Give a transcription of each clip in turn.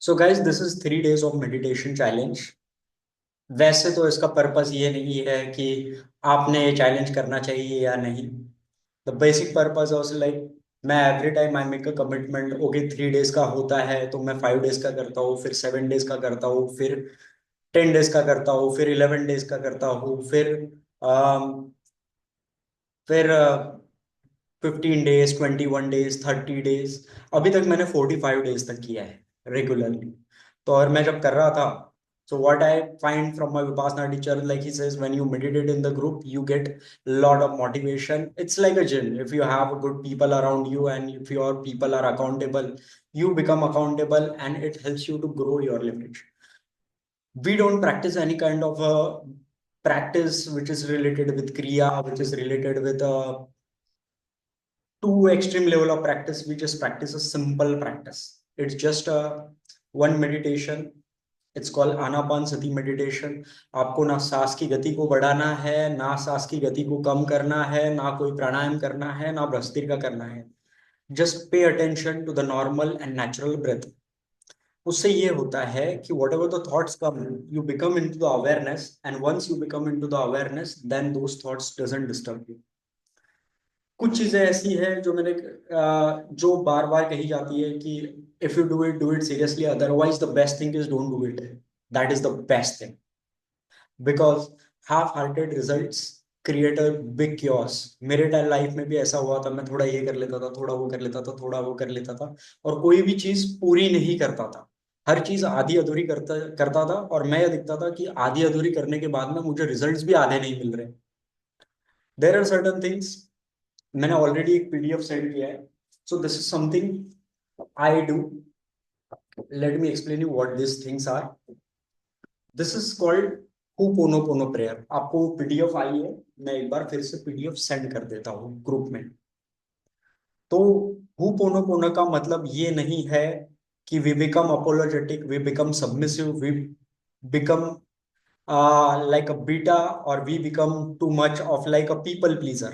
So guys this is 3 days of meditation challenge. वैसे तो इसका पर्पस ये नहीं है कि आपने ये चैलेंज करना चाहिए या नहीं। The basic purpose of like मैं every time I make a commitment, okay 3 days का होता है तो मैं 5 days का करता हूँ, फिर 7 days का करता हूँ, फिर 10 days का करता हूँ, फिर 11 days का करता हूँ, फिर 15 days, 21 days, 30 days। अभी तक मैंने 45 days तक किया है रेगुलरली। तो और मैं जब कर रहा था, so what I find from my Vipassana teacher, like he says, when you meditate in the group, you get lot of motivation. It's like a gym. If you have good people around you and if your people are accountable, you become accountable and it helps you to grow your leverage. We don't practice any kind of a practice which is related with Kriya, which is related with a too extreme level of practice. We just practice a simple practice. It's just a one meditation. It's called Anapana Sati meditation. आपको ना सांस की गति को बढ़ाना है, ना सांस की गति को कम करना है, ना कोई प्राणायाम करना है, ना भस्त्रिका करना है। Just pay attention to the normal and natural breath. उससे ये होता है कि whatever the thoughts come, you become into the awareness, and once you become into the awareness then those thoughts doesn't disturb you. कुछ चीजें ऐसी हैं जो जो बार बार कही जाती है कि if you do it seriously, otherwise the best thing is don't do it. That is the best thing, because half hearted results create a big chaos. मेरे टाइम लाइफ में भी ऐसा हुआ था, मैं थोड़ा ये कर लेता था, थोड़ा वो कर लेता था, थोड़ा वो कर लेता था, और कोई भी चीज पूरी नहीं करता था। हर चीज आधी अधूरी करता करता था, और मैं ये दिखता था कि आधी अधूरी करने के बाद में मुझे रिजल्ट्स भी आधे नहीं मिल रहे। There are certain things. मैंने ऑलरेडी एक पीडीएफ सेंड किया है। So this is something I do. Let me explain you what this things are. This is called Ho'oponopono prayer. आपको पीडीएफ आई है, मैं एक बार फिर से पीडीएफ सेंड कर देता हूँ ग्रुप में। तो Ho'oponopono का मतलब ये नहीं है कि we become apologetic, we become submissive, we become like a beta, or we become too much of like a people pleaser.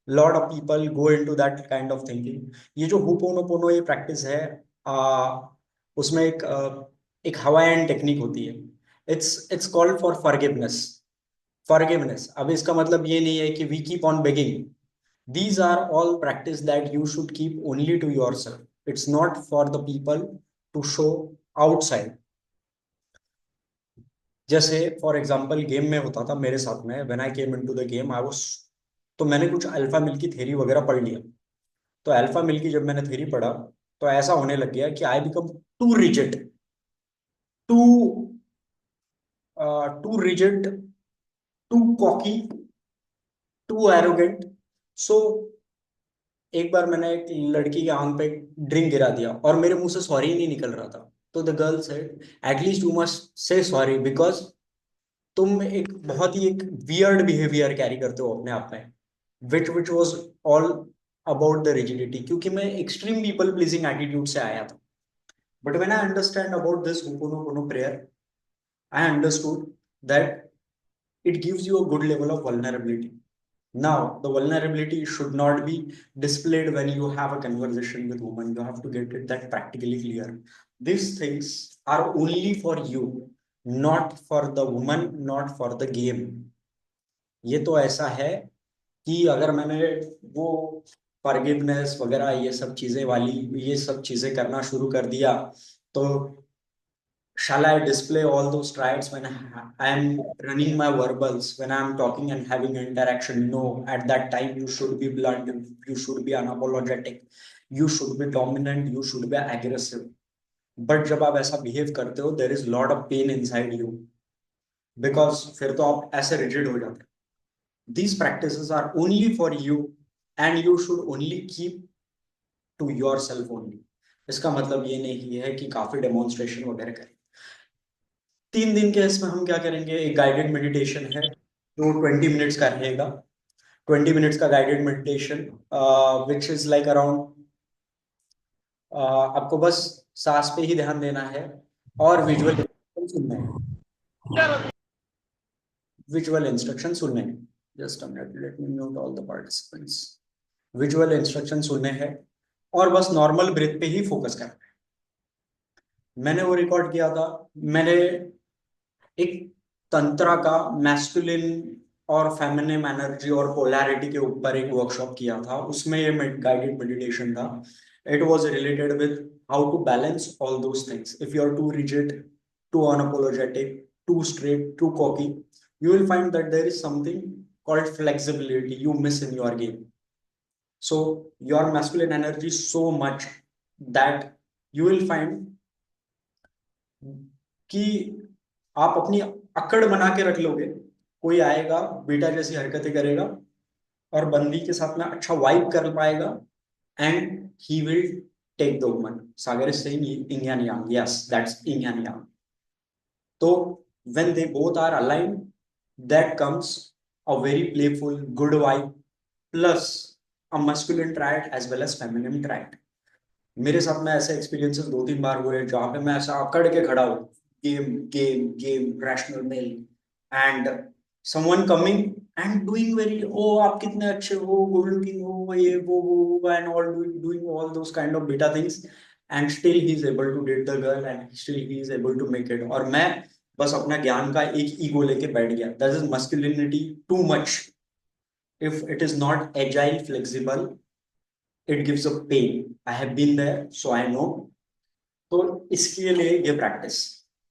Lot of people go into that kind of thinking. ये जो Ho'oponopono ये practice है, उसमें एक Hawaiian technique होती है। It's called for forgiveness. Forgiveness, अब इसका मतलब ये नहीं है कि we keep on begging. These are all practice that you should keep only to yourself. It's not for the people to show outside. जैसे फॉर एग्जांपल गेम में होता था मेरे साथ में, when I came into the game I was, तो मैंने कुछ अल्फा मिल की थ्योरी वगैरह पढ़ लिया। तो अल्फा मिल की जब मैंने थ्योरी पढ़ा, तो ऐसा होने लग गया कि I become too rigid, too too rigid, too cocky, too arrogant. So एक बार मैंने एक लड़की के आंख पे ड्रिंक गिरा दिया और मेरे मुंह से सॉरी नहीं निकल रहा था। तो the girl said, at least you must say sorry, because तुम एक बहुत ही एक वियर्ड बिहेवियर कैरी करते हो अपने आप में, which was all about the rigidity, क्योंकि मैं एक्सट्रीम पीपल प्लीजिंग एटीट्यूड से आया था। But when I understand about this Ho'oponopono prayer, I understood that it gives you a good level of vulnerability. Now, the vulnerability should not be displayed when you have a conversation with women. You have to get it that practically clear. These things are only for you, not for the woman, not for the game. ये तो ऐसा है कि अगर मैंने वो forgiveness वगैरह ये सब चीजें वाली, ये सब चीजें करना शुरू कर दिया, तो shall I display all those strides when I am running my verbals, when I am talking and having an interaction? No, at that time you should be blunt, you should be unapologetic, you should be dominant, you should be aggressive. But जब आप ऐसा behave करते हो, there is lot of pain inside you, because फिर तो आप ऐसे rigid हो जाते हो। These practices are only for you, and you should only keep to yourself only. इसका मतलब ये नहीं है कि काफी डेमोन्स्ट्रेशन वगैरह करें। 3 दिन के इसमें हम क्या करेंगे, एक गाइडेड मेडिटेशन है जो 20 मिनट्स का रहेगा। 20 मिनट्स का guided meditation, which is like around, आपको बस सांस पे ही ध्यान देना है और विजुअल इंस्ट्रक्शन सुनने हैं। Just a minute, let me mute all the participants. Visual instruction सुनने हैं और बस नॉर्मल ब्रीथ पे ही फोकस करना है। मैंने वो रिकॉर्ड किया था। मैंने एक तंत्रा का मैस्कुलिन और फेमिनिन एनर्जी और पोलैरिटी के ऊपर एक वर्कशॉप किया था, उसमें ये गाइडेड मेडिटेशन था। It was related with how to balance all those things. If you are too rigid, too unapologetic, too straight, too cocky, you will find that there is something called flexibility you miss in your game. So your masculine energy is so much that you will find कि आप अपनी अकड़ बना के रख लोगे, कोई आएगा बेटा जैसी हरकतें करेगा और बंदी के साथ में अच्छा वाइब कर पाएगा, and he will take the woman. Sagar is saying yin and yang, yes, that's yin and yang. तो when they both are aligned, that comes a very playful good vibe plus a masculine triad as well as feminine triad. मेरे साथ में ऐसे experiences 2-3 बार हुए जहां पे मैं ऐसा अकड़ के खड़ा हूँ, game game game rational male, and someone coming and doing very, ओ आप कितने अच्छे हो, गुड लुकिंग हो, ये वो and all doing all those kind of बेटा things, and still he is able to date the girl and still he is able to make it. और मैं बस अपना ज्ञान का एक ईगो लेके बैठ गया। That is masculinity too much. If it is not agile flexible, it gives a pain. I have been there, so I know. तो इसके लिए ये practice,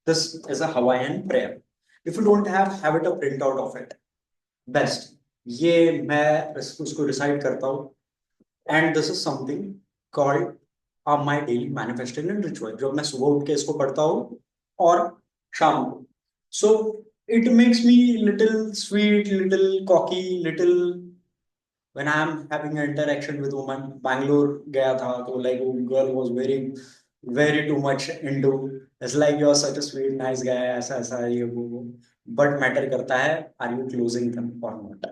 this is a Hawaiian prayer. If you don't have it a print out of it, best. ये मैं उसको recite करता हूँ, and this is something called my daily manifestation ritual. जब मैं सुबह उठ के इसको पढ़ता हूँ और शाम को, so it makes me little sweet, little cocky, little when I'm having an interaction with woman। Bangalore गया था तो like girl was very too much into, it's like you're such a sweet nice guy, ऐसा ऐसा ये वो, but matter करता है are you closing them or not।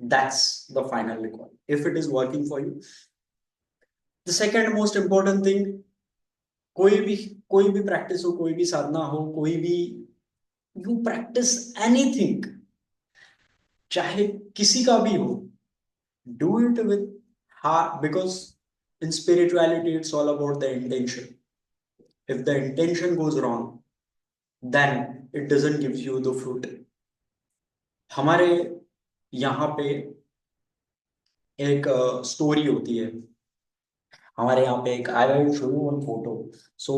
that's the final recall if it is working for you। the second most important thing, कोई भी कोई भी प्रैक्टिस हो, कोई भी साधना हो, कोई भी, यू प्रैक्टिस एनीथिंग, चाहे किसी का भी हो, do it with heart, because in spirituality it's all about the intention। if the intention goes wrong, then it doesn't give you the fruit। हमारे यहाँ पे एक स्टोरी होती है। हमारे यहाँ पे एक, I will show you one photo. So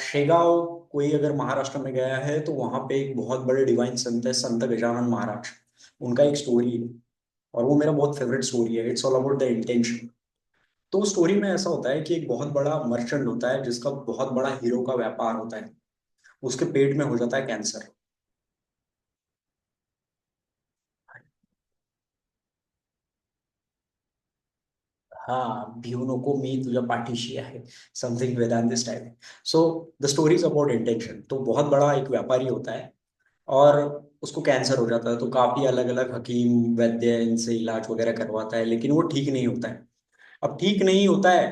Shegaon, कोई अगर महाराष्ट्र में गया है तो वहां पे एक बहुत बड़े डिवाइन संत है, संत गजानन महाराज। उनका एक स्टोरी है और वो मेरा बहुत फेवरेट स्टोरी है। It's all about the intention. तो स्टोरी में ऐसा होता है कि एक बहुत बड़ा मर्चेंट होता है जिसका बहुत बड़ा हीरो का व्यापार होता है। उसके पेट में हो जाता है कैंसर। हाँ, भिवू नको मी तुझ्या पाठीशी आहे, something Vedant this type. So the story is about intention. तो बहुत बड़ा एक व्यापारी होता है और उसको कैंसर हो जाता है, तो काफी अलग अलग हकीम वैद्य इनसे इलाज वगैरह करवाता है, लेकिन वो ठीक नहीं होता है। अब ठीक नहीं होता है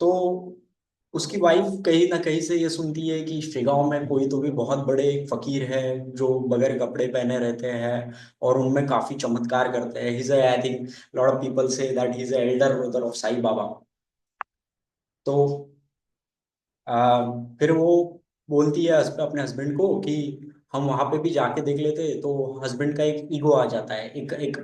तो उसकी वाइफ कहीं ना कहीं से ये सुनती है कि शिगांव में कोई तो भी बहुत बड़े एक फकीर है जो बगैर कपड़े पहने रहते हैं और उनमें काफी चमत्कार करते हैं। He I think lot of people say that he is elder brother of Sai Baba. तो फिर वो बोलती है अपने हस्बैंड को कि हम वहां पे भी जाके देख लेते। तो हस्बैंड का एक ईगो आ जाता है, एक एक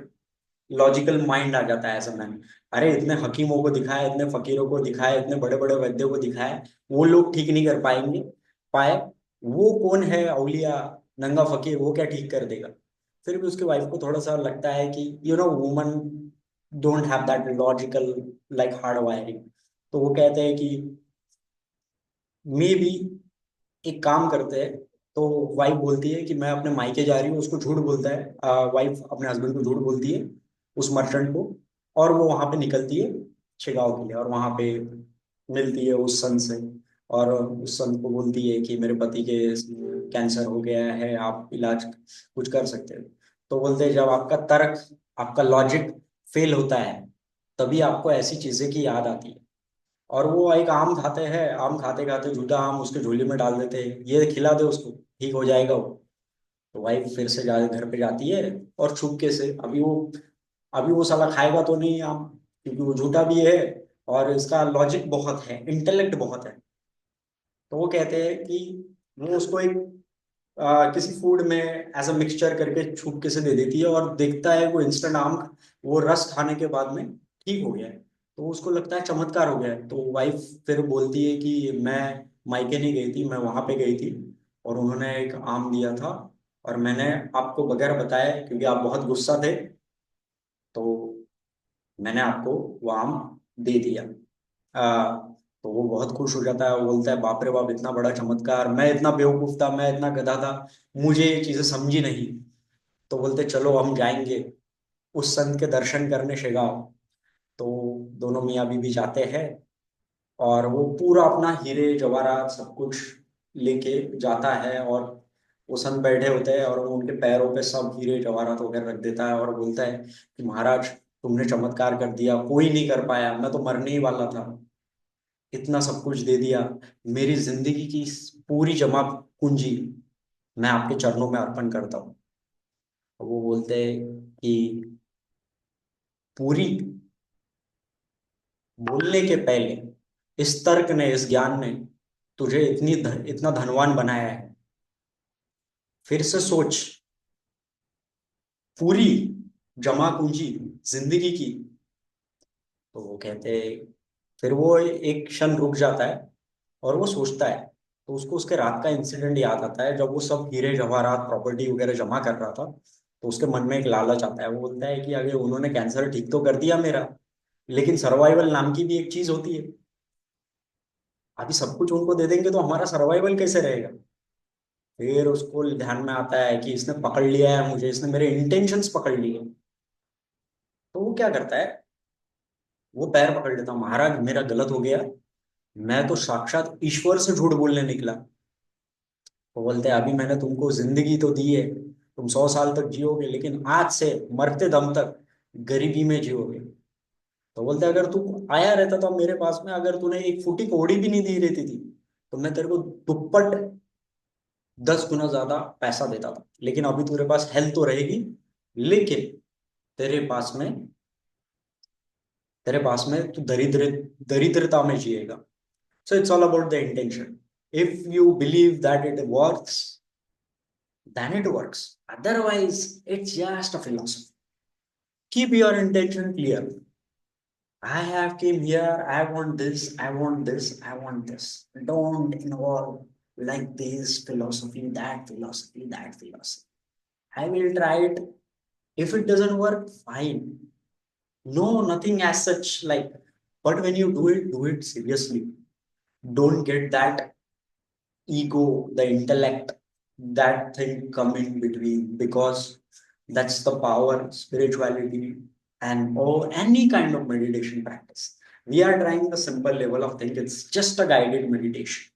लॉजिकल माइंड आ जाता है ऐसे में। अरे इतने हकीमों को दिखाया, इतने फकीरों को दिखाया, इतने बड़े बड़े वैद्यों को दिखाया, वो लोग ठीक नहीं कर पाएंगे, पाए, वो कौन है औलिया, नंगा फकीर, वो क्या ठीक कर देगा। फिर भी उसकी वाइफ को थोड़ा सा लगता है कि woman don't have that logical like hard wiring. तो वो कहते हैं कि मे बी एक काम करते हैं। तो वाइफ बोलती है कि मैं अपने मायके जा रही हूँ, उसको झूठ बोलता है, वाइफ अपने हस्बैंड को झूठ बोलती है, उस मर्चेंट को, और वो वहां पे निकलती है छिगाव के लिए और वहां पे मिलती है उस सन से। और उस सन को बोलती है कि मेरे पति के कैंसर हो गया है, आप इलाज कुछ कर सकते हो। तो बोलते हैं जब आपका तर्क, आपका लॉजिक फेल होता है, तभी आपको ऐसी चीजें की याद आती है। और वो एक आम खाते हैं, आम खाते खाते झूठा आम उसके झोली में डाल देते हैं, ये खिला दे उसको, ठीक हो जाएगा वो। तो वाइफ फिर से जा घर पे जाती है और छुपके से, अभी वो साला खाएगा तो नहीं आम, क्योंकि वो झूठा भी है और इसका लॉजिक बहुत है, इंटेलेक्ट बहुत है। तो वो कहते हैं कि वो उसको एक किसी फूड में एज अ मिक्सचर करके छुप के से दे देती है, और देखता है वो इंस्टेंट आम, वो रस खाने के बाद में ठीक हो गया है। तो उसको लगता है चमत्कार हो गया है। तो वाइफ फिर बोलती है कि मैं मायके नहीं गई थी, मैं वहां पे गई थी और उन्होंने एक आम दिया था, और मैंने आपको बगैर बताए, क्योंकि आप बहुत गुस्सा थे, तो मैंने आपको वो आम दे दिया। तो वो बहुत खुश हो जाता है, वो बोलता है बाप रे बाप, इतना बड़ा चमत्कार, मैं इतना बेवकूफ था, मैं इतना गधा था, मुझे ये चीजें समझी नहीं। तो बोलते चलो हम जाएंगे उस संत के दर्शन करने शेगांव। तो दोनों मियाँ बीवी जाते हैं, और वो पूरा अपना हीरे जवाहरात सब कुछ लेके जाता है, और वो संत बैठे होते हैं और वो उनके पैरों पे सब हीरे जवाहरात वगैरह रख देता है, और बोलता है कि महाराज, तुमने चमत्कार कर दिया, कोई नहीं कर पाया, मैं तो मरने ही वाला था, इतना सब कुछ दे दिया, मेरी जिंदगी की पूरी जमा पूंजी मैं आपके चरणों में अर्पण करता हूँ। वो बोलते हैं कि पूरी बोलने के पहले इस तर्क ने, इस ज्ञान ने तुझे इतना धनवान बनाया है, फिर से सोच, पूरी जमा पूंजी जिंदगी की। तो वो कहते, फिर वो एक क्षण रुक जाता है और वो सोचता है। तो उसको उसके रात का इंसिडेंट याद आता है, जब वो सब हीरे जवाहरात प्रॉपर्टी वगैरह जमा कर रहा था। तो उसके मन में एक लालच आता है, वो बोलता है कि अगर उन्होंने कैंसर ठीक तो कर दिया मेरा, लेकिन सर्वाइवल नाम की भी एक चीज होती है। अभी सब कुछ उनको दे देंगे तो हमारा सर्वाइवल कैसे रहेगा। फिर उसको ध्यान में आता है कि इसने पकड़ लिया है मुझे, इसने मेरे इंटेंशंस पकड़ लिए। तो वो क्या करता है, वो पैर पकड़ लेता, महाराज मेरा गलत हो गया, मैं तो साक्षात ईश्वर से झूठ बोलने निकला। वो बोलते हैं अभी मैंने तुमको जिंदगी तो दी है, तुम 100 साल तक जियोगे, लेकिन आज से मरते दम तक गरीबी में जियोगे। तो बोलते हैं अगर तू आया रहता था मेरे पास में, अगर तूने एक फूटी कौड़ी भी नहीं दी रहती थी, तो मैं तेरे को दुप्पट 10 गुना ज्यादा पैसा देता था। लेकिन अभी तेरे पास हेल्थ तो रहेगी, लेकिन तेरे पास में तेरे पास में तू दरिद्रता में जिएगा। So it's all about the intention. If you believe that it works, then it works. Otherwise, it's just a philosophy. Keep your intention clear. I have came here, I want this, I want this, I want this. Don't involve like this philosophy, that philosophy, that philosophy. I will try it. If it doesn't work, fine. No, nothing as such like, but when you do it seriously. Don't get that ego, the intellect, that thing come in between, because that's the power, spirituality, and or any kind of meditation practice. We are trying the simple level of thing. It's just a guided meditation.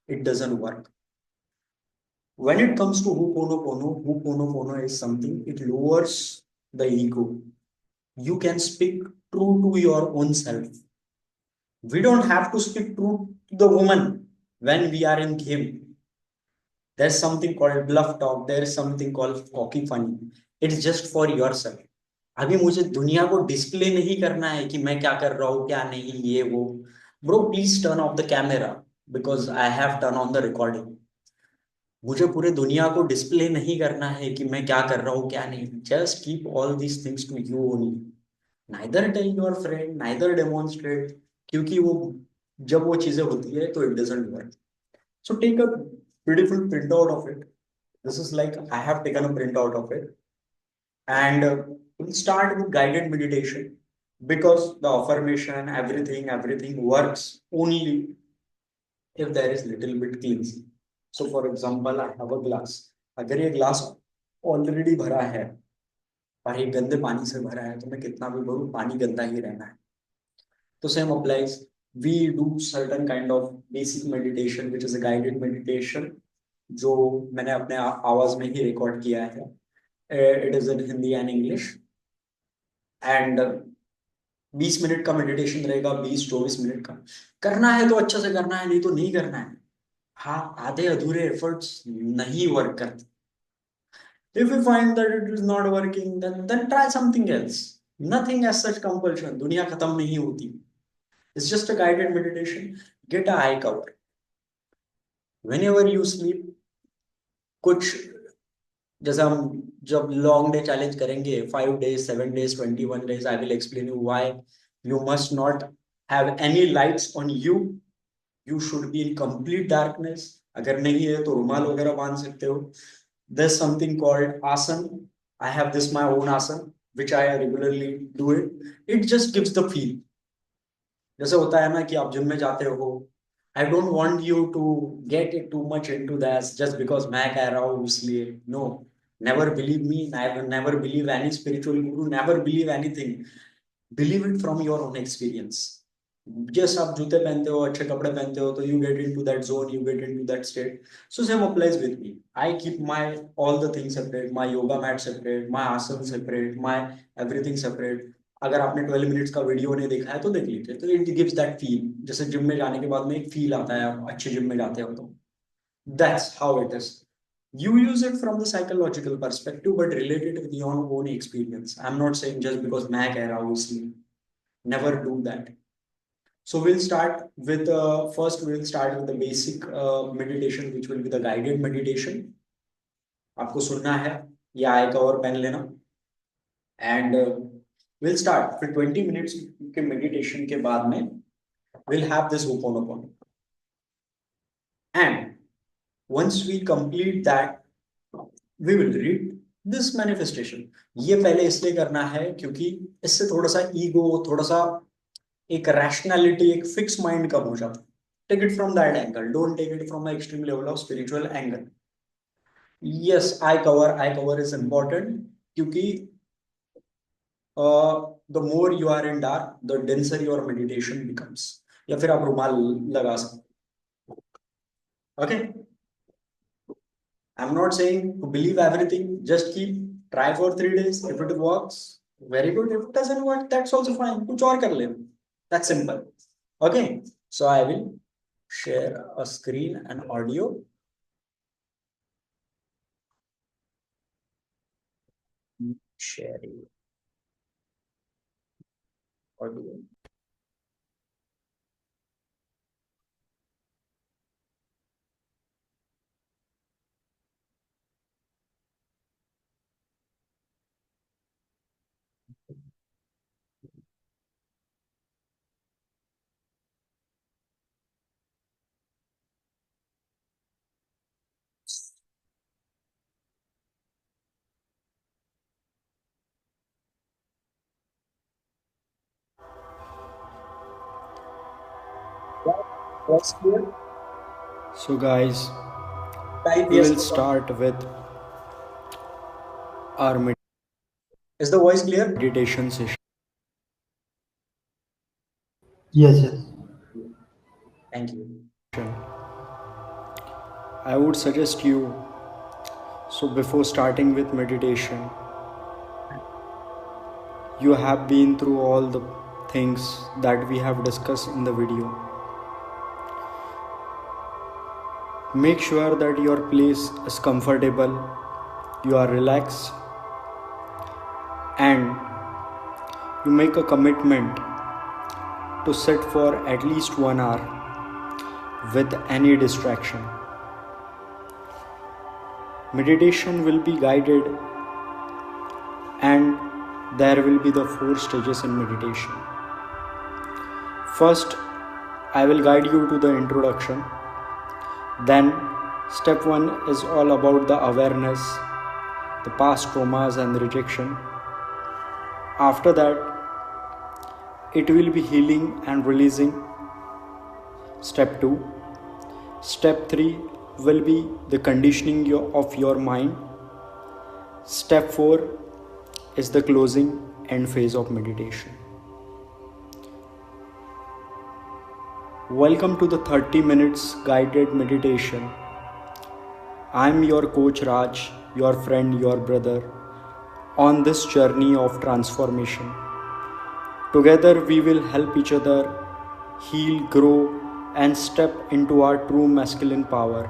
It doesn't work. When it comes to Ho'oponopono is something, it lowers the ego. You can speak true to your own self. We don't have to speak true to the woman when we are in game. There's something called bluff talk. There is something called cocky funny. It's just for yourself. अभी मुझे दुनिया को display नहीं करना है कि मैं क्या कर रहा हूँ क्या नहीं, ये वो। Bro please turn off the camera, because I have turn on the recording. मुझे पूरे दुनिया को डिस्प्ले नहीं करना है कि मैं क्या कर रहा हूँ क्या नहीं। Just keep all these things to you only. Neither tell your friend, neither demonstrate, क्योंकि वो जब वो चीजें होती है तो it doesn't work. So take a beautiful printout of it. This is like I have taken a printout of it, and we'll start with guided meditation, because the affirmation, everything works only if there is little bit cleansing. So for example, I have a glass. अगर ये glass already भरा है और ये गंदे पानी से भरा है, तो मैं कितना भी भरूं, पानी गंदा ही रहना है। तो same applies, we do certain kind of basic meditation which is a guided meditation, जो मैंने अपने आवाज में ही रिकॉर्ड किया है। It is in Hindi and English, and 20 minute का मेडिटेशन रहेगा, 20-24 मिनट का। करना है तो अच्छे से करना है, नहीं तो नहीं करना है। हाँ, आधे अधूरे एफर्ट्स नहीं वर्क करते। If you find that it is not working, then try something else. Nothing as such compulsion, दुनिया खत्म नहीं होती। It's just a guided meditation. Get a eye cover, whenever you sleep, कुछ जैसे हम जब लॉन्ग डे चैलेंज करेंगे 5 days 7 days 21 days, I will explain you why you must not have any lights on you. You should be in complete darkness. अगर नहीं है तो रुमाल वगैरह बांध सकते हो. there's something called asan. I have this my own asan which I regularly do it. It just gives the feel. जैसे होता है ना कि आप जिम में जाते हो. I don't want you to get it too much into that just because मैं कह रहा हूँ इसलिए. No, never believe me. Never believe any spiritual guru. Never believe anything. Believe it from your own experience. Just आप जूते पहनते हो, अच्छे कपड़े पहनते हो, तो you get in to that zone, you get in to that state. So same applies with me. I keep my all the things separate. My yoga mat separate, my asana separate, my everything separate. अगर आपने 12 minutes का video नहीं देखा है तो देख लीजिए. तो इट गिव्स दैट फील. जैसे जिम में जाने के बाद में एक फील आता है, आप अच्छे जिम में जाते हो तो. That's how it is. You use it from the psychological perspective, but relate it with your own experience. I'm not saying just because मैं कह रहा हूँ इसलिए. Never do that. So we'll start with first we'll start with the basic meditation, which will be the guided meditation. आपको सुनना है या I cover pen लेना. And we'll start. फिर 20 minutes के meditation के बाद में we'll have this Ho'oponopono. And once we complete that, we will read this manifestation. ये पहले इसलिए करना है क्योंकि इससे थोड़ा सा ईगो, थोड़ा सा एक रैशनैलिटी, एक फिक्स माइंड कम हो जाता है. Take it from that angle. Don't take it from extreme level of spiritual angle. Yes, eye cover is important क्योंकि the more you are in dark the denser your meditation becomes. या फिर आप रुमाल लगा सकते. Okay, I am not saying to believe everything. Just keep try for 3 days. If it works, very good. If it doesn't work, that's also fine. कुछ और कर ले. That's simple. Okay, so I will share a screen and audio. Sharing audio. What's clear? So guys, Type we yes. will start with our Is the voice clear? meditation session. Yes, yes. Thank you. I would suggest you, so before starting with meditation, you have been through all the things that we have discussed in the video. Make sure that your place is comfortable, you are relaxed, and you make a commitment to sit for at least 1 hour with any distraction. Meditation will be guided and there will be the 4 stages in meditation. First, I will guide you to the introduction. Then, step 1 is all about the awareness, the past traumas and rejection. After that, it will be healing and releasing. Step 2. Step 3 will be the conditioning of your mind. Step 4 is the closing end phase of meditation. Welcome to the 30 minutes guided meditation. I am your coach Raj, your friend, your brother, on this journey of transformation. Together we will help each other heal, grow, and step into our true masculine power.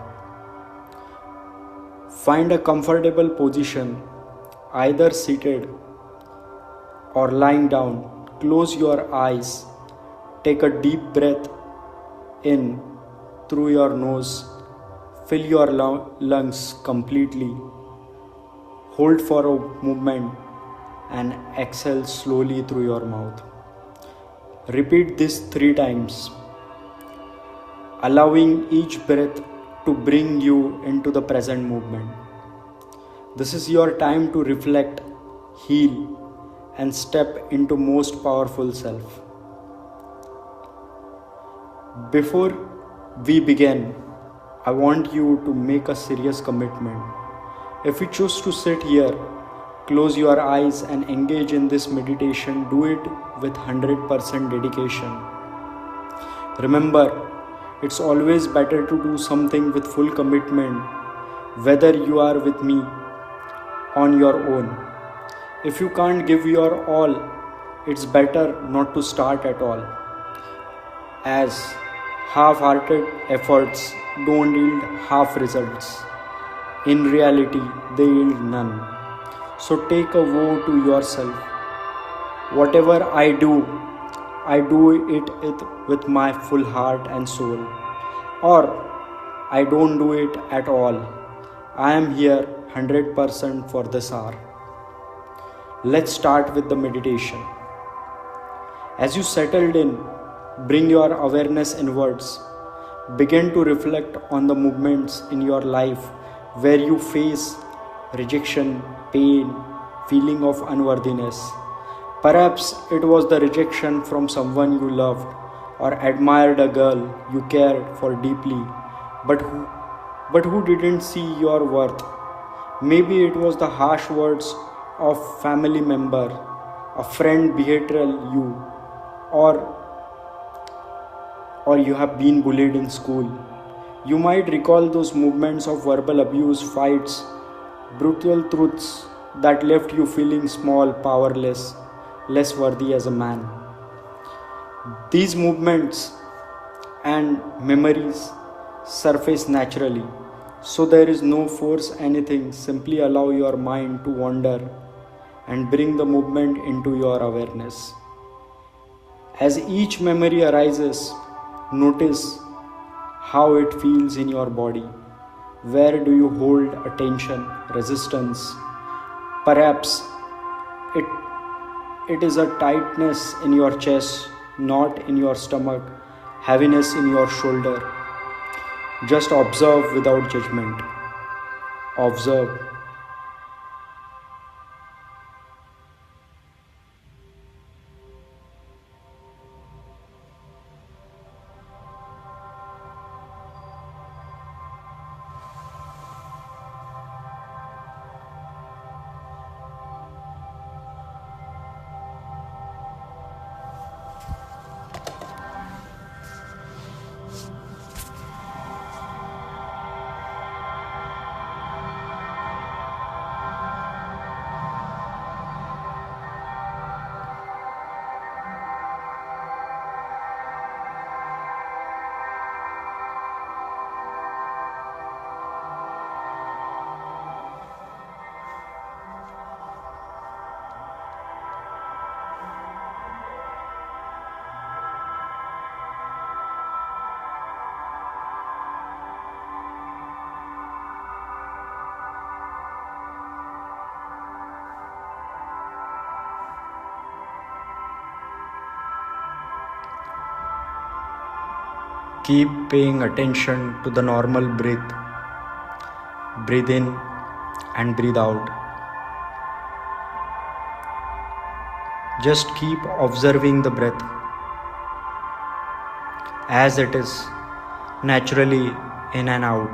Find a comfortable position, either seated or lying down. Close your eyes. Take a deep breath in through your nose. Fill your lungs completely. Hold for a moment and exhale slowly through your mouth. Repeat this 3 times, allowing each breath to bring you into the present moment. This is your time to reflect, heal, and step into most powerful self. Before we begin, I want you to make a serious commitment. If you choose to sit here, close your eyes and engage in this meditation, do it with 100% dedication. Remember, it's always better to do something with full commitment, whether you are with me on your own. If you can't give your all, it's better not to start at all, as half-hearted efforts don't yield half results. In reality, they yield none. So take a vow to yourself. Whatever I do it with my full heart and soul. Or I don't do it at all. I am here 100% for this hour. Let's start with the meditation. As you settled in, bring your awareness inwards. Begin to reflect on the moments in your life where you face rejection, pain, feeling of unworthiness. Perhaps it was the rejection from someone you loved or admired, a girl you cared for deeply, but who didn't see your worth. Maybe it was the harsh words of family member, a friend betrayal you, or you have been bullied in school. You might recall those moments of verbal abuse, fights, brutal truths that left you feeling small, powerless, less worthy as a man. These movements and memories surface naturally, so there is no force anything, simply allow your mind to wander and bring the movement into your awareness. As each memory arises, notice how it feels in your body. Where do you hold attention, resistance? Perhaps it is a tightness in your chest, knot in your stomach, heaviness in your shoulder. Just observe without judgment. Observe. Keep paying attention to the normal breath. Breathe in and breathe out. Just keep observing the breath as it is, naturally in and out.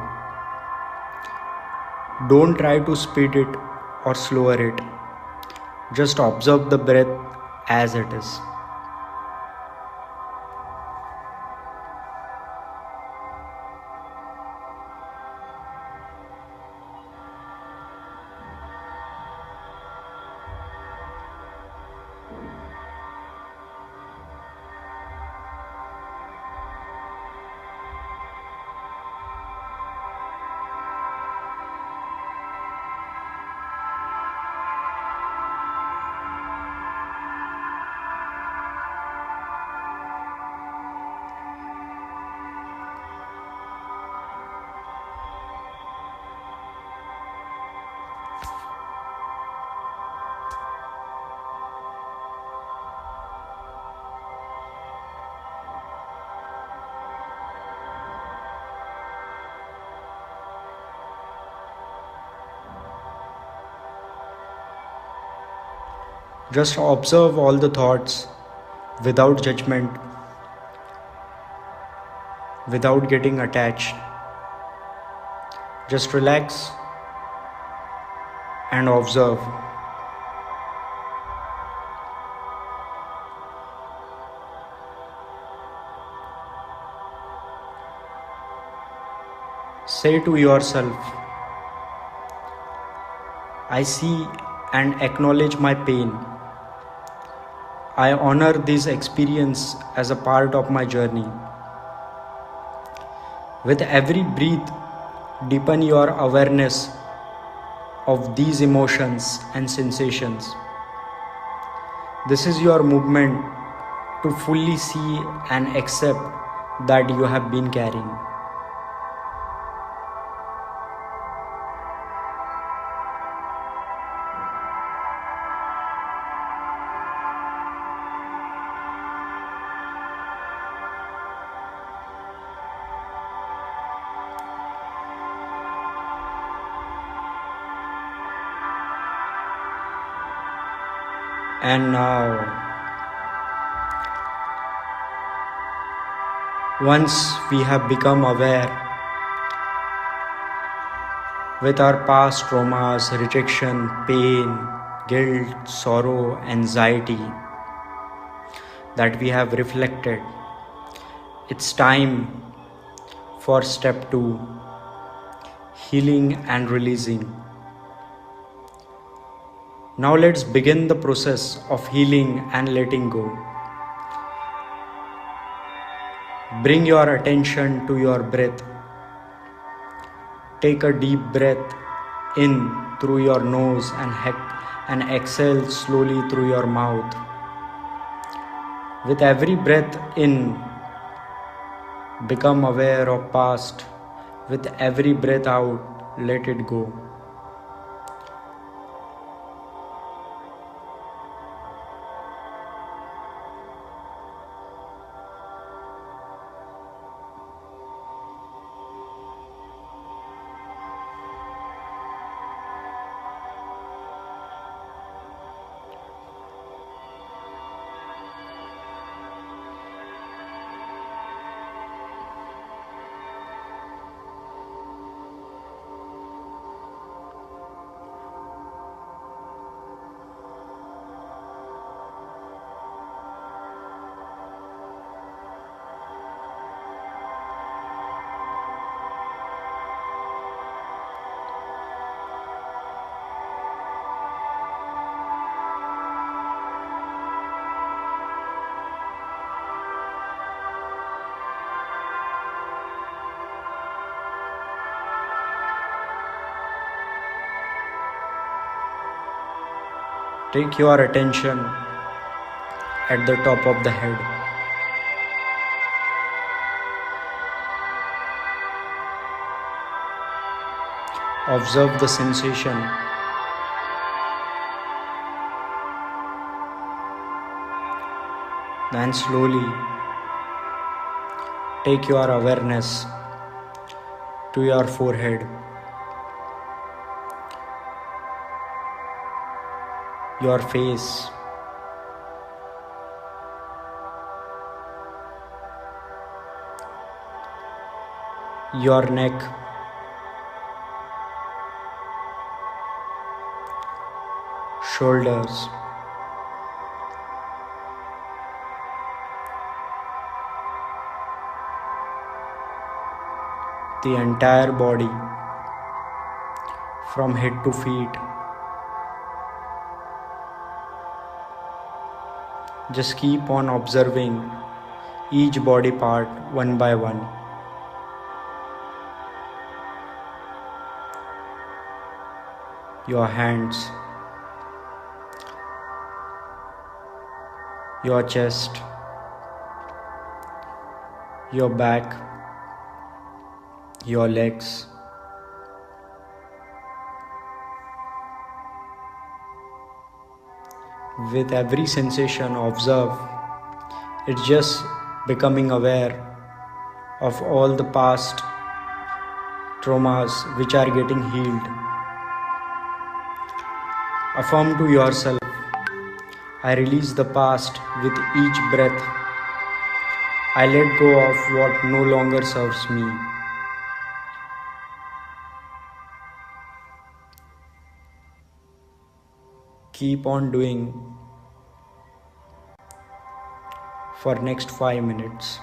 Don't try to speed it or slower it. Just observe the breath as it is. Just observe all the thoughts without judgment, without getting attached. Just relax and observe. Say to yourself, I see and acknowledge my pain. I honor this experience as a part of my journey. With every breath, deepen your awareness of these emotions and sensations. This is your movement to fully see and accept that you have been carrying. And now, once we have become aware with our past traumas, rejection, pain, guilt, sorrow, anxiety, that we have reflected, it's time for step 2, healing and releasing. Now let's begin the process of healing and letting go. Bring your attention to your breath. Take a deep breath in through your nose and exhale slowly through your mouth. With every breath in, become aware of past. With every breath out, let it go. Take your attention at the top of the head. Observe the sensation. Then slowly take your awareness to your forehead, your face, your neck, shoulders, the entire body from head to feet. Just keep on observing each body part one by one. Your hands, your chest, your back, your legs, with every sensation observe. It's just becoming aware of all the past traumas which are getting healed. Affirm to yourself, I release the past with each breath. I let go of what no longer serves me. Keep on doing for next 5 minutes.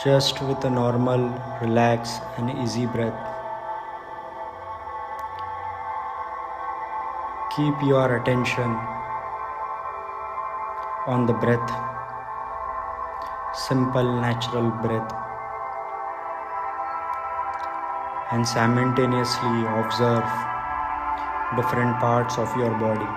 Just with a normal, relaxed, and easy breath. Keep your attention on the breath, simple, natural breath, and simultaneously observe different parts of your body.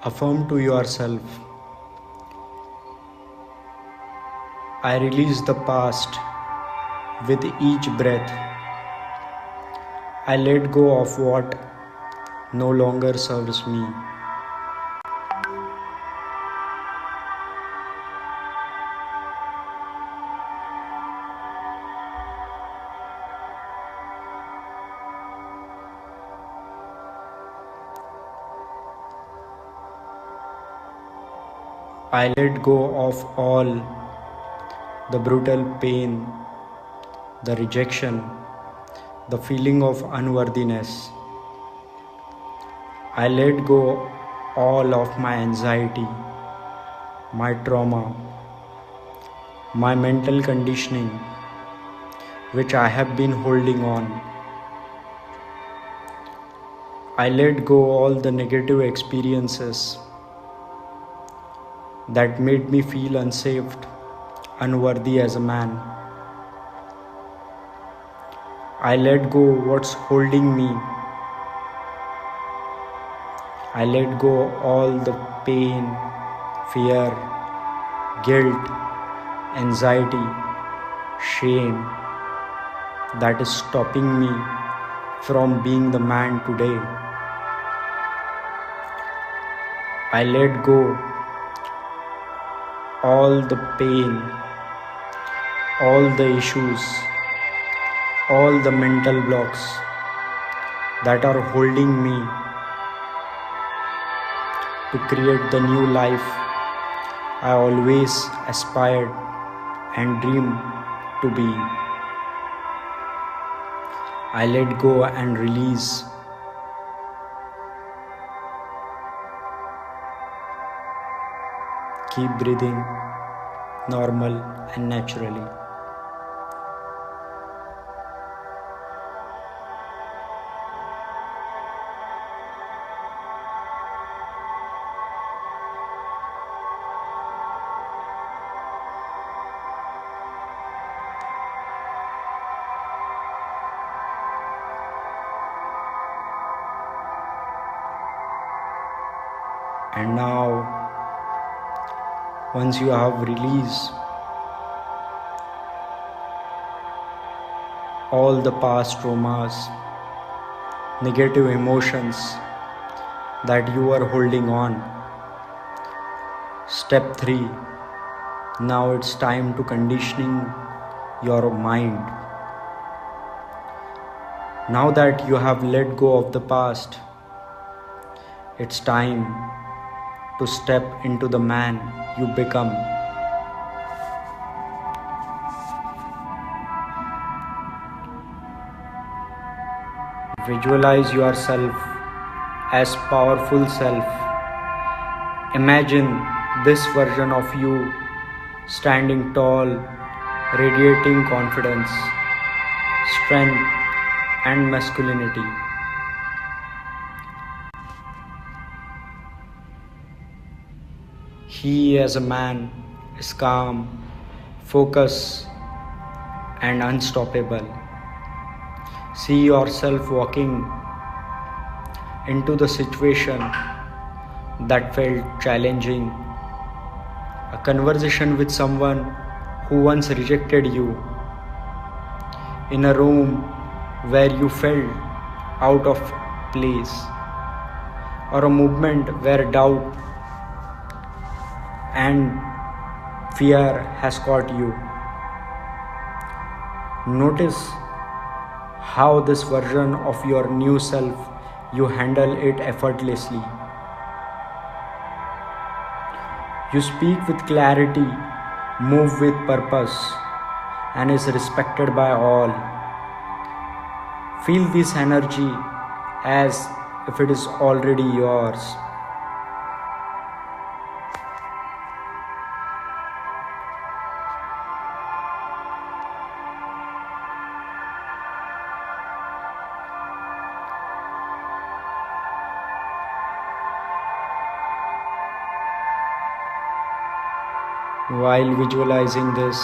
Affirm to yourself, I release the past with each breath. I let go of what no longer serves me. I let go of all the brutal pain the rejection, the feeling of unworthiness. I let go all of my anxiety, my trauma, my mental conditioning, which I have been holding on. I let go all the negative experiences that made me feel unsafe, unworthy as a man. I let go what's holding me. I let go all the pain, fear, guilt, anxiety, shame that is stopping me from being the man today. I let go all the pain, all the issues, all the mental blocks that are holding me to create the new life I always aspired and dreamed to be. I let go and release. Keep breathing normal and naturally. And now, once you have released all the past traumas, negative emotions that you are holding on, step 3, now it's time to conditioning your mind. Now that you have let go of the past, it's time to step into the man you become. Visualize yourself as powerful self. Imagine this version of you standing tall, radiating confidence, strength, and masculinity. He as a man is calm, focused, and unstoppable. See yourself walking into the situation that felt challenging, a conversation with someone who once rejected you, in a room where you felt out of place, or a movement where doubt and fear has caught you. Notice how this version of your new self, you handle it effortlessly. You speak with clarity, move with purpose, and is respected by all. Feel this energy as if it is already yours. While visualizing this,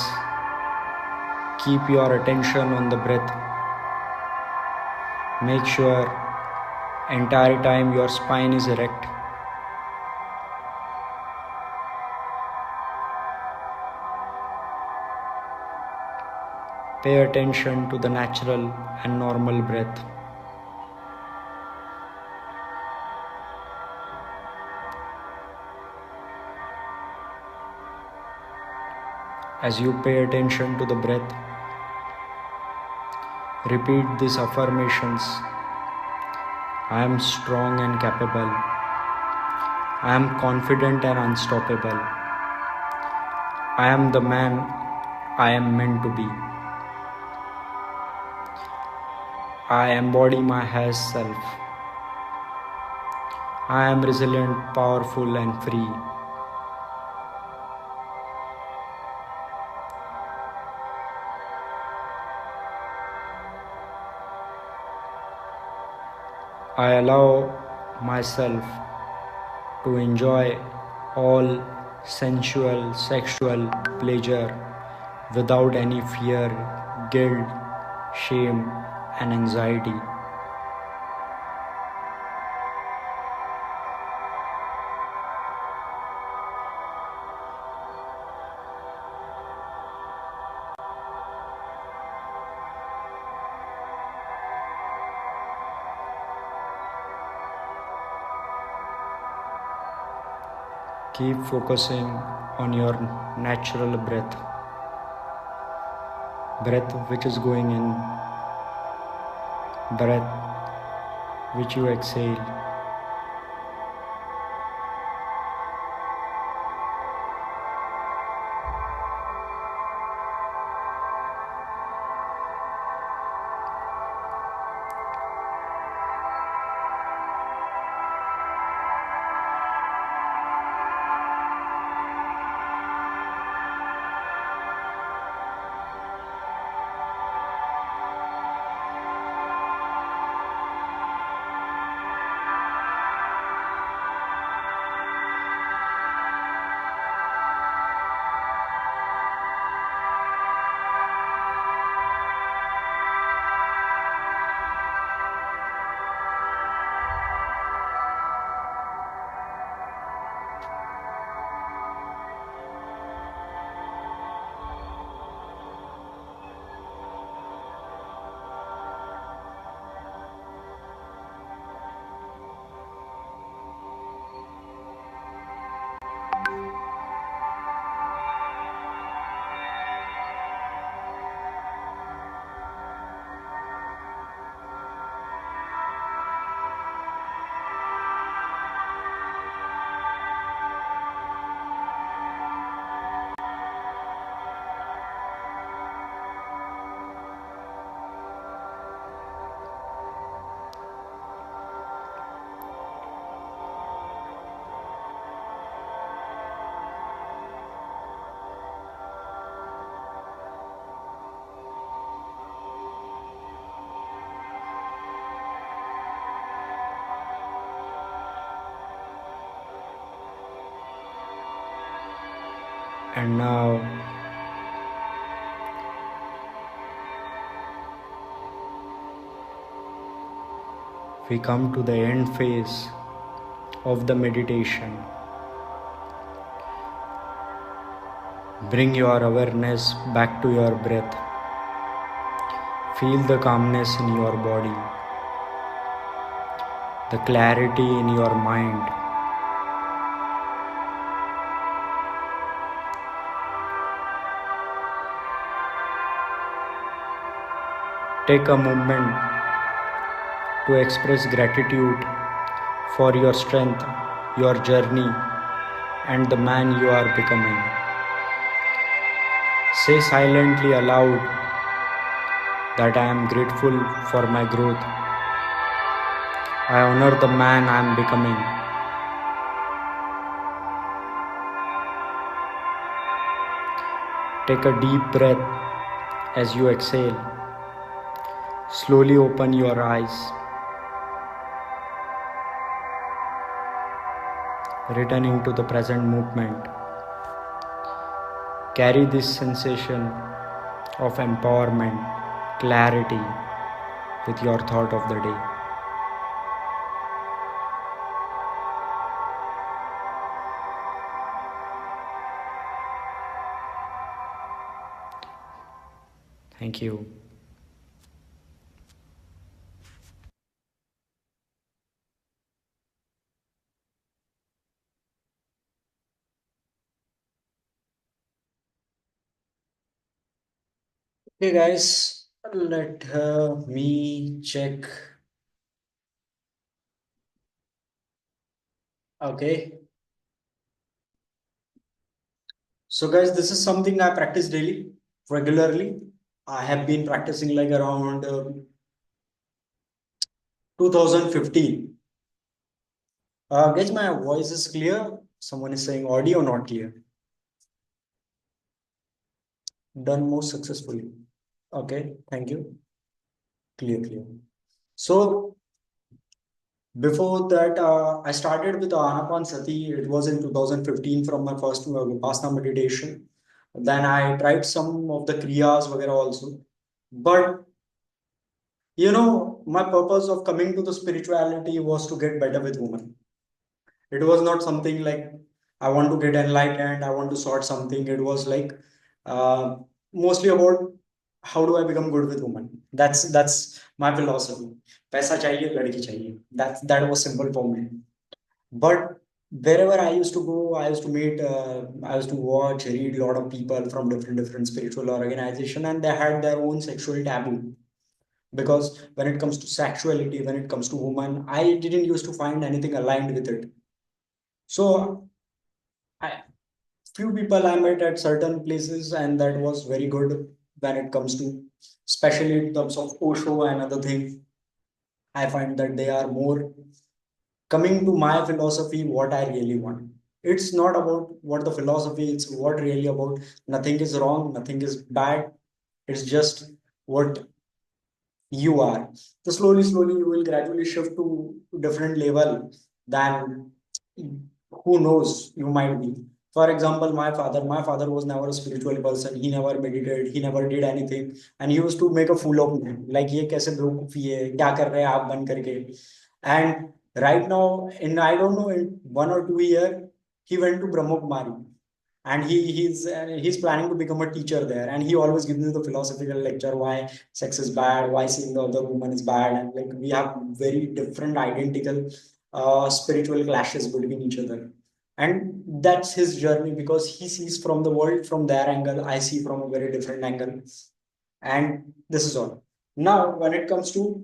keep your attention on the breath. Make sure entire time your spine is erect. Pay attention to the natural and normal breath. As you pay attention to the breath, repeat these affirmations. I am strong and capable. I am confident and unstoppable. I am the man I am meant to be. I embody my highest self. I am resilient, powerful, and free. I allow myself to enjoy all sensual, sexual pleasure without any fear, guilt, shame, and anxiety. Keep focusing on your natural breath which is going in, breath which you exhale. And now we come to the end phase of the meditation. Bring your awareness back to your breath. Feel the calmness in your body, the clarity in your mind. Take a moment to express gratitude for your strength, your journey, and the man you are becoming. Say silently aloud that I am grateful for my growth. I honor the man I am becoming. Take a deep breath as you exhale. Slowly open your eyes. Returning to the present movement. Carry this sensation of empowerment, clarity with your thought of the day. Thank you. Okay, guys, let me check. Okay. So, guys, this is something I practice daily, regularly. I have been practicing like around 2015. Guys, my voice is clear. Someone is saying audio not clear. Done most successfully. Okay, thank you. Clear, clear. So before that, I started with Anapanasati. It was in 2015 from my first Vipassana meditation. Then I tried some of the Kriyas वगैरह also. But my purpose of coming to the spirituality was to get better with women. It was not something like I want to get enlightened, I want to sort something. It was like uh, mostly about how do I become good with women. That's my philosophy. पैसा चाहिए लड़की चाहिए. That was simple for me. But wherever I used to go, I used to meet, I used to watch, read a lot of people from different spiritual organization, and they had their own sexual taboo. Because when it comes to sexuality, when it comes to women, I didn't used to find anything aligned with it. So I, few people I met at certain places, and that was very good when it comes to, especially in terms of Osho and other things. I find that they are more coming to my philosophy, what I really want. It's not about what the philosophy, it's what really about nothing is wrong, nothing is bad. It's just what you are. So slowly, you will gradually shift to different level than who knows you might be. For example, my father was never a spiritual person. He never meditated. He never did anything, and he used to make a fool of me. Like ये कैसे बेवकूफी है? क्या कर रहे हैं आप बन करके? And right now, in I don't know, in 1 or 2 year, he went to Brahma Kumari, and he's planning to become a teacher there. And he always gives me the philosophical lecture why sex is bad, why seeing the other woman is bad, and like we have very different identical spiritual clashes between each other. And that's his journey because he sees from the world from their angle, I see from a very different angle. And this is all. Now, when it comes to,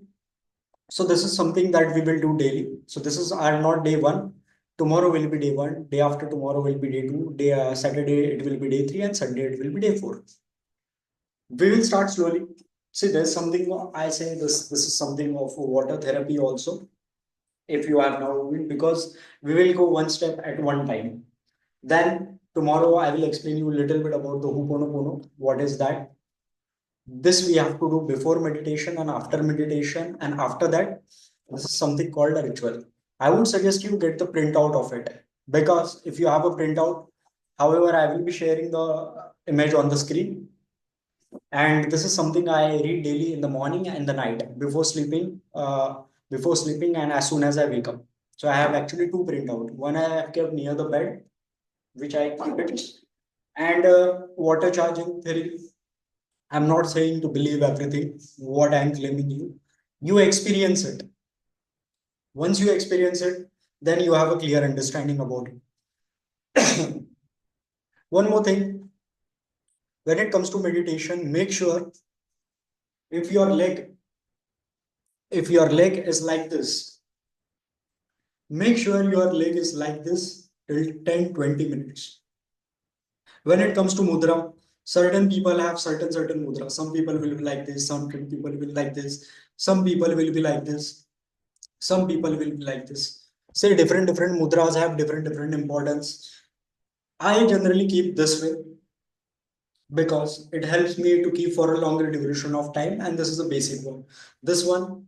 so this is something that we will do daily. So this is our not day one. Tomorrow will be day one. Day after tomorrow will be day two. Day Saturday it will be day three, and Sunday it will be day four. We will start slowly. See, there's something I say this. This is something of water therapy also. If you have now, because we will go one step at one time. Then tomorrow I will explain you a little bit about the Ho'oponopono. What is that? This we have to do before meditation and after meditation, and after that, this is something called a ritual. I would suggest you get the printout of it, because if you have a printout, however, I will be sharing the image on the screen. And this is something I read daily in the morning and the night before sleeping and as soon as I wake up. So I have actually two printout. One I have kept near the bed, which I keep it, and water charging theory. I'm not saying to believe everything what I'm claiming you. You experience it. Once you experience it, then you have a clear understanding about it. One more thing, when it comes to meditation, make sure if your leg if your leg is like this, make sure your leg is like this till 10-20 minutes. When it comes to mudra, certain people have certain mudra. Some people will be like this, some people will be like this, some people will be like this, some people will be like this. Say different mudras have different importance. I generally keep this way because it helps me to keep for a longer duration of time, and this is a basic one. This one,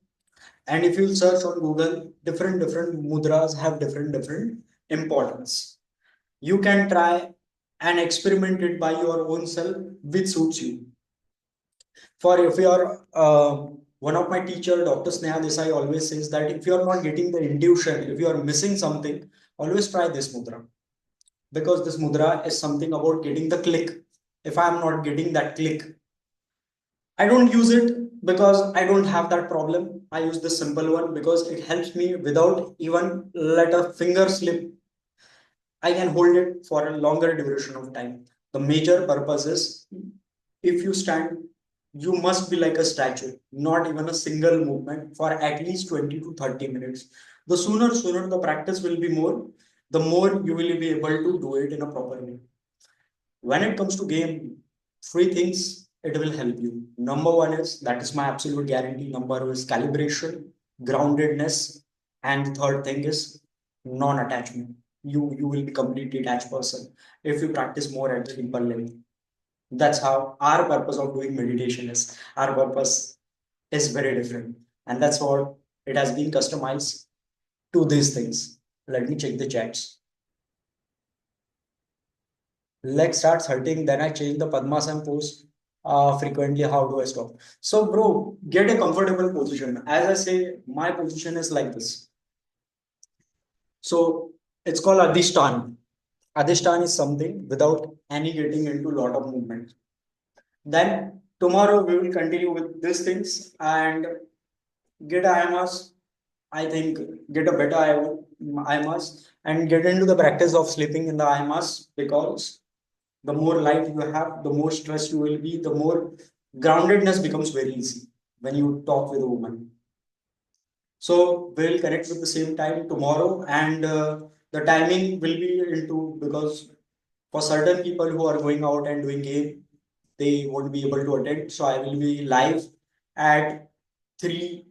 and if you search on Google, different mudras have different importance. You can try and experiment it by your own self, which suits you. For if you are one of my teacher, Dr. Sneha Desai always says that if you are not getting the intuition, if you are missing something, always try this mudra, because this mudra is something about getting the click. If I am not getting that click, I don't use it because I don't have that problem. I use the simple one because it helps me without even let a finger slip. I can hold it for a longer duration of time. The major purpose is if you stand, you must be like a statue, not even a single movement for at least 20 to 30 minutes. The sooner the practice will be more, the more you will be able to do it in a proper way. When it comes to game, three things it will help you. Number one is, that is my absolute guarantee. Number one is calibration. groundedness, and the third thing is non-attachment. You will be completely detached person if you practice more at the simple level. That's how our purpose of doing meditation is. Our purpose is very different, and that's what it has been customized to these things. Let me check the chats. Leg starts hurting, then I change the Padmasana pose frequently. How do I stop? So, bro, get a comfortable position. As I say, my position is like this. So, it's called Adhishtan. Adhishtan is something without any getting into lot of movement. Then tomorrow we will continue with these things and get IMS. I think get a better IMS and get into the practice of sleeping in the IMS, because the more light you have, the more stress you will be, the more groundedness becomes very easy when you talk with a woman. So we'll connect with the same time tomorrow, and the timing will be into, because for certain people who are going out and doing game, they won't be able to attend. So I will be live at 3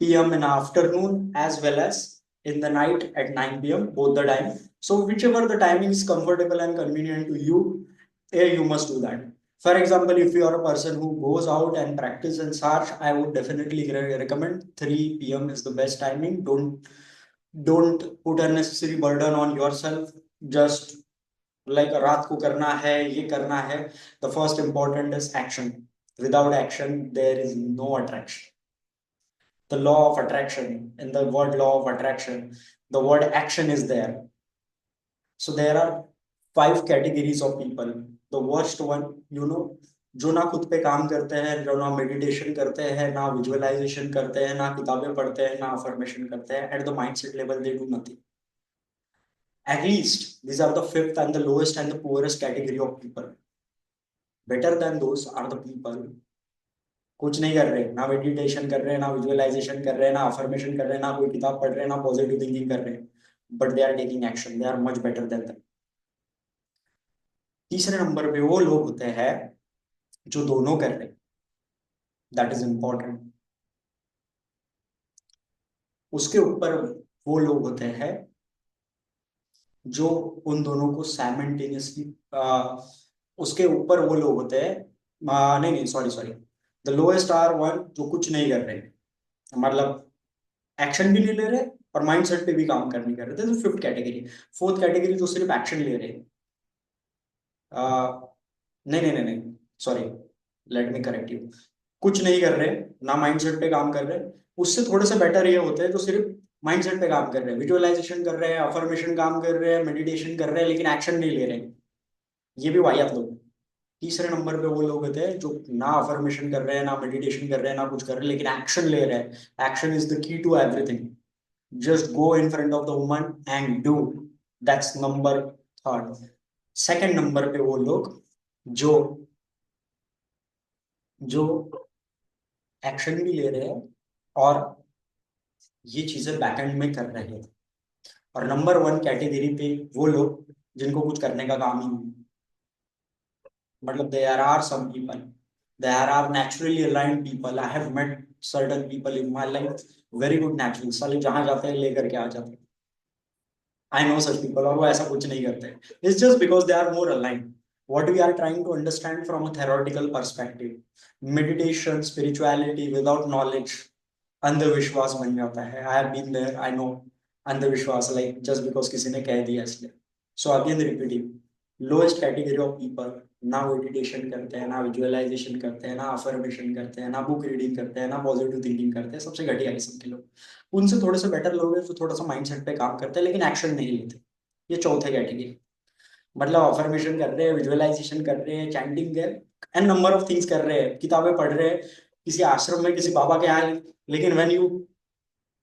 p.m. in afternoon as well as in the night at 9 p.m. both the time. So whichever the timing is comfortable and convenient to you, you must do that. For example, if you are a person who goes out and practice in Sarge, I would definitely recommend 3 p.m. is the best timing. Don't put unnecessary burden on yourself. Just like रात को करना है, ये करना है. The first important is action. Without action, there is no attraction. The law of attraction, in the word law of attraction, the word action is there. So there are 5 categories of people. The worst one, जो ना खुद पे काम करते हैं, जो ना meditation करते हैं, ना विजुअलाइजेशन करते हैं, ना किताबें पढ़ते हैं, ना अफर्मेशन करते हैं. At the mindset level they do nothing. At least these are the fifth and the lowest and the poorest category of people. Better than those are the people कुछ नहीं कर रहे, ना मेडिटेशन कर रहे हैं, ना विजुअलाइजेशन कर रहे हैं, ना अफर्मेशन कर रहे हैं, ना कोई किताब पढ़ रहे हैं, ना पॉजिटिव थिंकिंग कर रहे हैं, but they are taking action. They are much better than that. तीसरे नंबर पे वो लोग होते हैं जो दोनों कर रहे हैं. That is important. उसके ऊपर वो लोग होते हैं जो उन दोनों को साइमल्टेनियसली, उसके ऊपर वो लोग होते हैं, नहीं नहीं, sorry sorry, the lowest are one जो कुछ नहीं कर रहे, मतलब एक्शन भी नहीं ले रहे और माइंडसेट पे भी काम कर नहीं कर रहे. तो फिफ्थ कैटेगरी. फोर्थ कैटेगरी जो सिर्फ एक्शन ले रहे हैं. नहीं नहीं नहीं नहीं, sorry, let me correct you. कुछ नहीं कर रहे, ना माइंडसेट पे काम कर रहे. उससे थोड़े से बेटर ये होते हैं जो सिर्फ माइंडसेट पे काम कर रहे हैं, विजुअलाइजेशन कर रहे हैं, अफर्मेशन काम कर रहे हैं, मेडिटेशन कर रहे हैं, लेकिन एक्शन नहीं ले रहे हैं. ये भी वाहियात लोग. तीसरे नंबर पे वो लोग होते हैं जो ना अफर्मेशन कर रहे हैं, ना मेडिटेशन कर रहे हैं, ना कुछ कर रहे हैं, लेकिन एक्शन ले रहे हैं. Action is the key to everything. Just go in front of the woman and do. That's number third. Second number पे वो लोग जो जो एक्शन भी ले रहे हैं और ये चीजें बैकएंड में कर रहे हैं. और नंबर 1 कैटेगरी पे वो लोग जिनको कुछ करने का काम ही नहीं. मतलब there are some people, there are naturally aligned people. I have met certain people in my life, very good natural. साले जहां जाते हैं लेकर के आ जाते हैं. I know such people, और वो ऐसा कुछ नहीं करते. It's just because they are more aligned. What we are trying to understand from a theoretical perspective, meditation, spirituality without knowledge, अंधविश्वास बन जाता है. I have been there, I know. अंधविश्वास, like just because किसी ने कह दिया इसलिए. So again repeating, lowest category of people ना मेडिटेशन करते हैं, ना विजुअलाइजेशन करते हैं, ना अफर्मेशन करते हैं, ना बुक रीडिंग करते हैं, ना पॉजिटिव थिंकिंग करते हैं. सबसे घटिया किस्म के लोग. उनसे थोड़े से बेटर लोग हैं जो थोड़ा सा माइंडसेट पे काम करते हैं लेकिन एक्शन नहीं लेते. ये चौथे कैटेगरी. मतलब अफर्मेशन कर रहे हैं, विजुअलाइजेशन कर रहे हैं, चैंटिंग कर, एन नंबर ऑफ थिंग्स कर रहे हैं, किताबें पढ़ रहे हैं, किसी आश्रम में किसी बाबा के यहाँ, लेकिन when you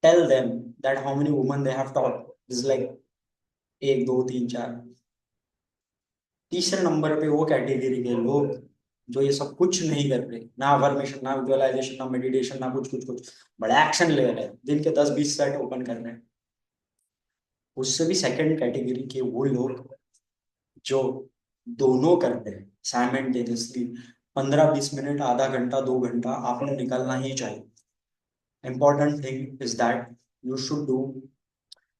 tell them that how many women they have taught, is like 1 2 3 4. तीसरे नंबर पे वो कैटेगरी के लोग जो ये सब कुछ नहीं कर रहे, ना अफर्मेशन, ना विजुअलाइजेशन, ना मेडिटेशन, ना कुछ कुछ कुछ, बड़ा एक्शन ले रहे हैं, दिन के 10-20 सेट ओपन कर रहे हैं. उससे भी सेकंड कैटेगरी के वो लोग जो दोनों करते हैं साइमल्टेनियसली. 15-20 मिनट, आधा घंटा, 2 घंटा आपने निकलना ही चाहिए. important thing is that you should do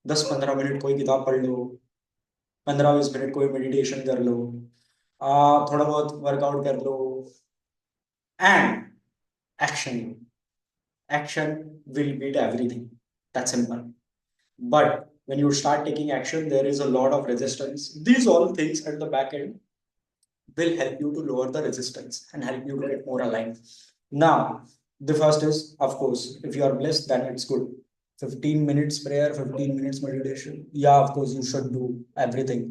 10-15 minute कोई किताब पढ़ लो, 15-20 मिनट कोई मेडिटेशन कर लो, थोड़ा बहुत वर्कआउट कर लो, and action. Action will beat everything. That's simple. But when you start taking action, there is a lot of resistance. These all things at the back end will help you to lower the resistance and help you to get more aligned. Now, the first is, of course, if you are blessed, then it's good. 15 minutes prayer, 15 minutes meditation. Yeah, of course, you should do everything.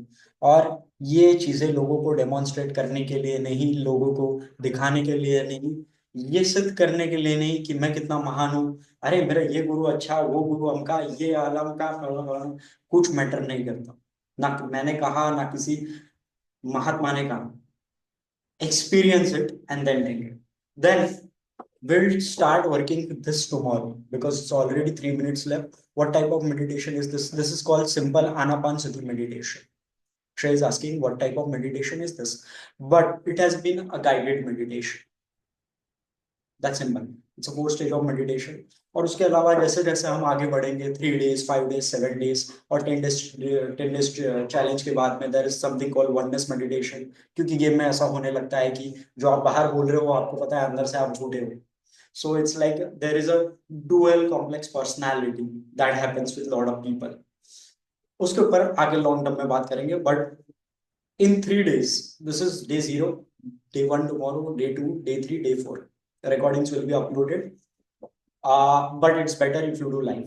और ये चीजें लोगों को demonstrate करने के लिए नहीं, लोगों को दिखाने के लिए नहीं, ये सिद्ध करने के लिए नहीं कि मैं कितना महान हूँ, अरे मेरा ये गुरु अच्छा, वो गुरु अमका, ये आलम का फलाना, कुछ मैटर नहीं करता. ना मैंने कहा, ना किसी महात्मा ने कहा. Experience it and then take it. Then we'll start working this tomorrow because it's already 3 minutes left. What type of meditation is this? This is called simple Anapanasati meditation. Shay is asking what type of meditation is this, but it has been a guided meditation. That's simple. It's a 4 stage of meditation. और उसके अलावा जैसे जैसे हम आगे बढ़ेंगे 3 days, 5 days, 7 days और 10 days challenge के बाद में there is something called oneness meditation. क्योंकि गेम में ऐसा होने लगता है कि जो आप बाहर बोल रहे हो आपको पता है अंदर से आप झूठे हो. So it's like there is a dual complex personality that happens with lot of people. उसके ऊपर आगे लॉन्ग टर्म में बात करेंगे. But in 3 days, this is day 0, day 1 tomorrow, day 2, day 3, day 4. The recordings will be uploaded, but it's better if you do live.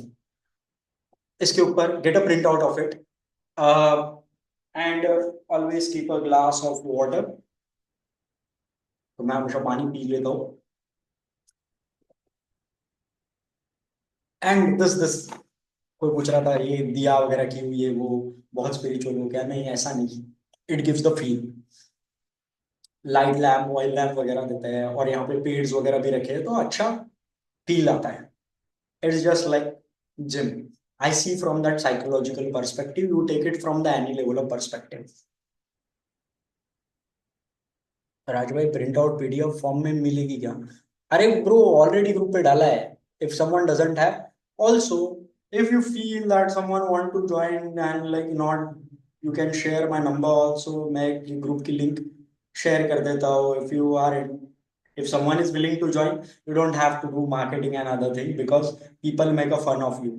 इसके ऊपर get a print out of it, and always keep a glass of water. तो मैं हमेशा पानी P लेता हूँ. And this कोई पूछ रहा था ये दिया वगैरह की हुई है वो बहुत स्पिरिचुअल हो क्या? नहीं, ऐसा नहीं. It gives the feel. Light lamp, oil lamp वगैरह देते हैं और यहाँ पे पेड्स वगैरह भी रखे हैं तो अच्छा फील आता है. It's just like gym. I see from that psychological perspective, you take it from the any level of perspective. Raj भाई प्रिंट आउट पीडीएफ फॉर्म में मिलेगी क्या? अरे ब्रो ऑलरेडी ग्रुप पे डाला है. If someone doesn't have, also if you feel that someone want to join and like not, you can share my number also. मैं group की लिंक शेयर कर देता हूँ. if someone is willing to join, you don't have to do marketing and other thing because people make a fun of you.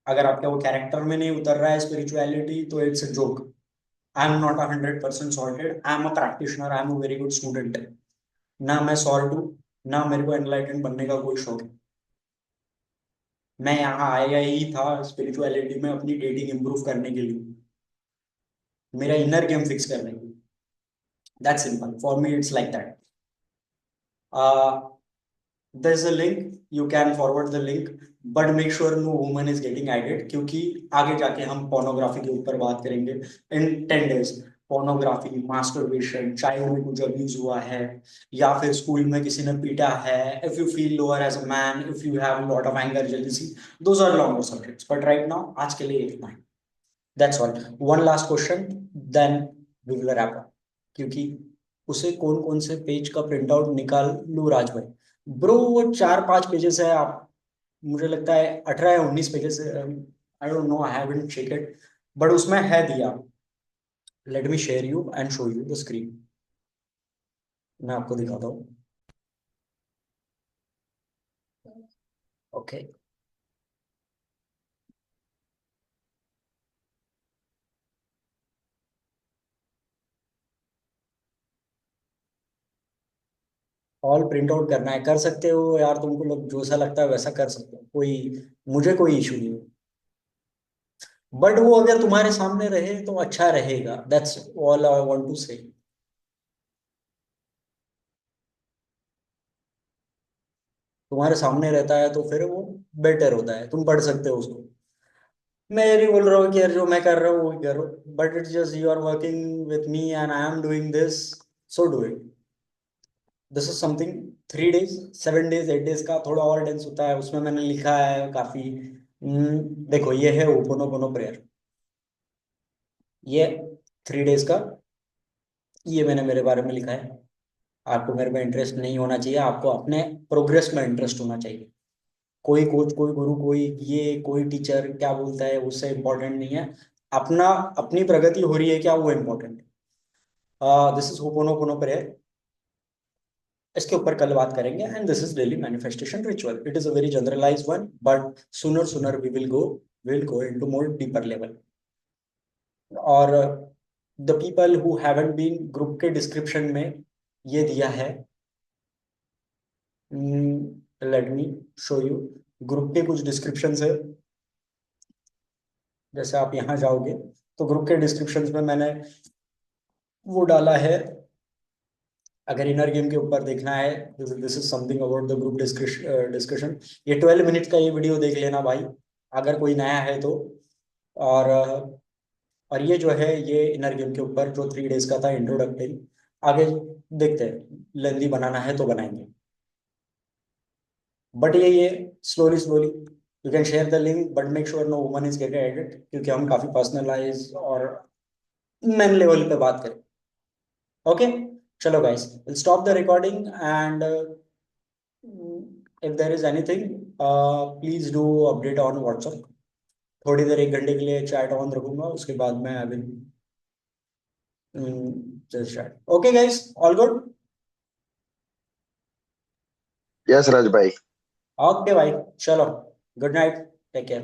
अगर आपका वो character में नहीं उतर रहा है स्पिरिचुअलिटी तो it's a joke. I am not 100% sorted. I am a practitioner. I am a very good student. ना मैं सॉर्ट हूँ, ना मेरे को एनलाइटेंड बनने का कोई शौक है. मैं यहाँ आया ही था स्पिरिचुअलिटी में अपनी डेटिंग इंप्रूव करने के लिए, मेरा इनर गेम फिक्स करने के लिए. That's simple for me. It's like that. there's a link, you can forward the link, but make sure no woman is getting added क्योंकि आगे जाके हम पोर्नोग्राफी के ऊपर बात करेंगे in 10 days. Pornography, masturbation, child में कुछ अब्यूज हुआ है या फिर स्कूल में किसी ने पीटा है, if you feel lower as a man, if you have a lot of anger, jealousy, those are longer subjects, but right now आज के लिए इतना ही. That's all. One last question, then we will wrap up. क्योंकि उसे कौन कौन से page का प्रिंट आउट निकाल लूँ राज भाई? ब्रो वो 4-5 पेजेस है. आप मुझे लगता है 18 या 19 pages. I don't know, I haven't check it, but उसमें है दिया. Let me share you and show you the screen. मैं आपको दिखाता हूँ. ओके. ऑल प्रिंट आउट करना है, कर सकते हो यार. तुमको जो सा लगता है वैसा कर सकते हो. मुझे कोई इशू नहीं है. बट वो अगर तुम्हारे सामने रहे तो अच्छा रहेगा. That's all I want to say. तुम्हारे सामने रहता है तो फिर वो बेटर होता है. तुम पढ़ सकते हो उसको. मैं ये नहीं बोल रहा हूँ कि यार जो मैं कर रहा हूँ वो करो, but it's just you are working with me and I am doing this, so do it. This is something. 3 days, 7 days, 8 days का थोड़ा और डेंस होता है. उसमें मैंने लिखा है काफी. देखो ये है ओपोनोपोनो प्रेयर. ये 3 days का, ये मैंने मेरे बारे में लिखा है. आपको मेरे में इंटरेस्ट नहीं होना चाहिए, आपको अपने प्रोग्रेस में इंटरेस्ट होना चाहिए. कोई कोच, कोई गुरु, कोई ये, कोई टीचर क्या बोलता है उससे इम्पोर्टेंट नहीं है। अपना, अपनी प्रगति हो रही है क्या, वो important. This is ho'oponopono prayer, इसके ऊपर कल बात करेंगे। And this is daily manifestation ritual, it is a very generalize one, but sooner sooner we will go into more deeper level. और the people who haven't been, group के description में ये दिया है। Let me show you, group के कुछ description है। जैसे आप यहाँ जाओगे तो ग्रुप के डिस्क्रिप्शन में मैंने वो डाला है। अगर इनर गेम के ऊपर देखना है, this is something about the group discussion. ये 12 मिनट का ये वीडियो देख लेना भाई, अगर कोई नया है तो। और और ये जो है ये इनर गेम के ऊपर जो 3 डेज का था इंट्रोडक्टरी। आगे देखते हैं, लेंदी बनाना है तो बनाएंगे। बट ये slowly slowly you can share the link, but make sure no woman is get edit, क्योंकि हम काफी पर्सनलाइज और मेन लेवल पे बात करें। ओके, चलो guys, will stop the recording and if there is anything please do update on WhatsApp. थोड़ी देर, 1 घंटे के लिए चैट ऑन रखूंगा, उसके बाद मैं I will just chat. Okay guys, all good. Yes Raj भाई। ओके भाई, चलो, गुड नाइट, टेक केयर।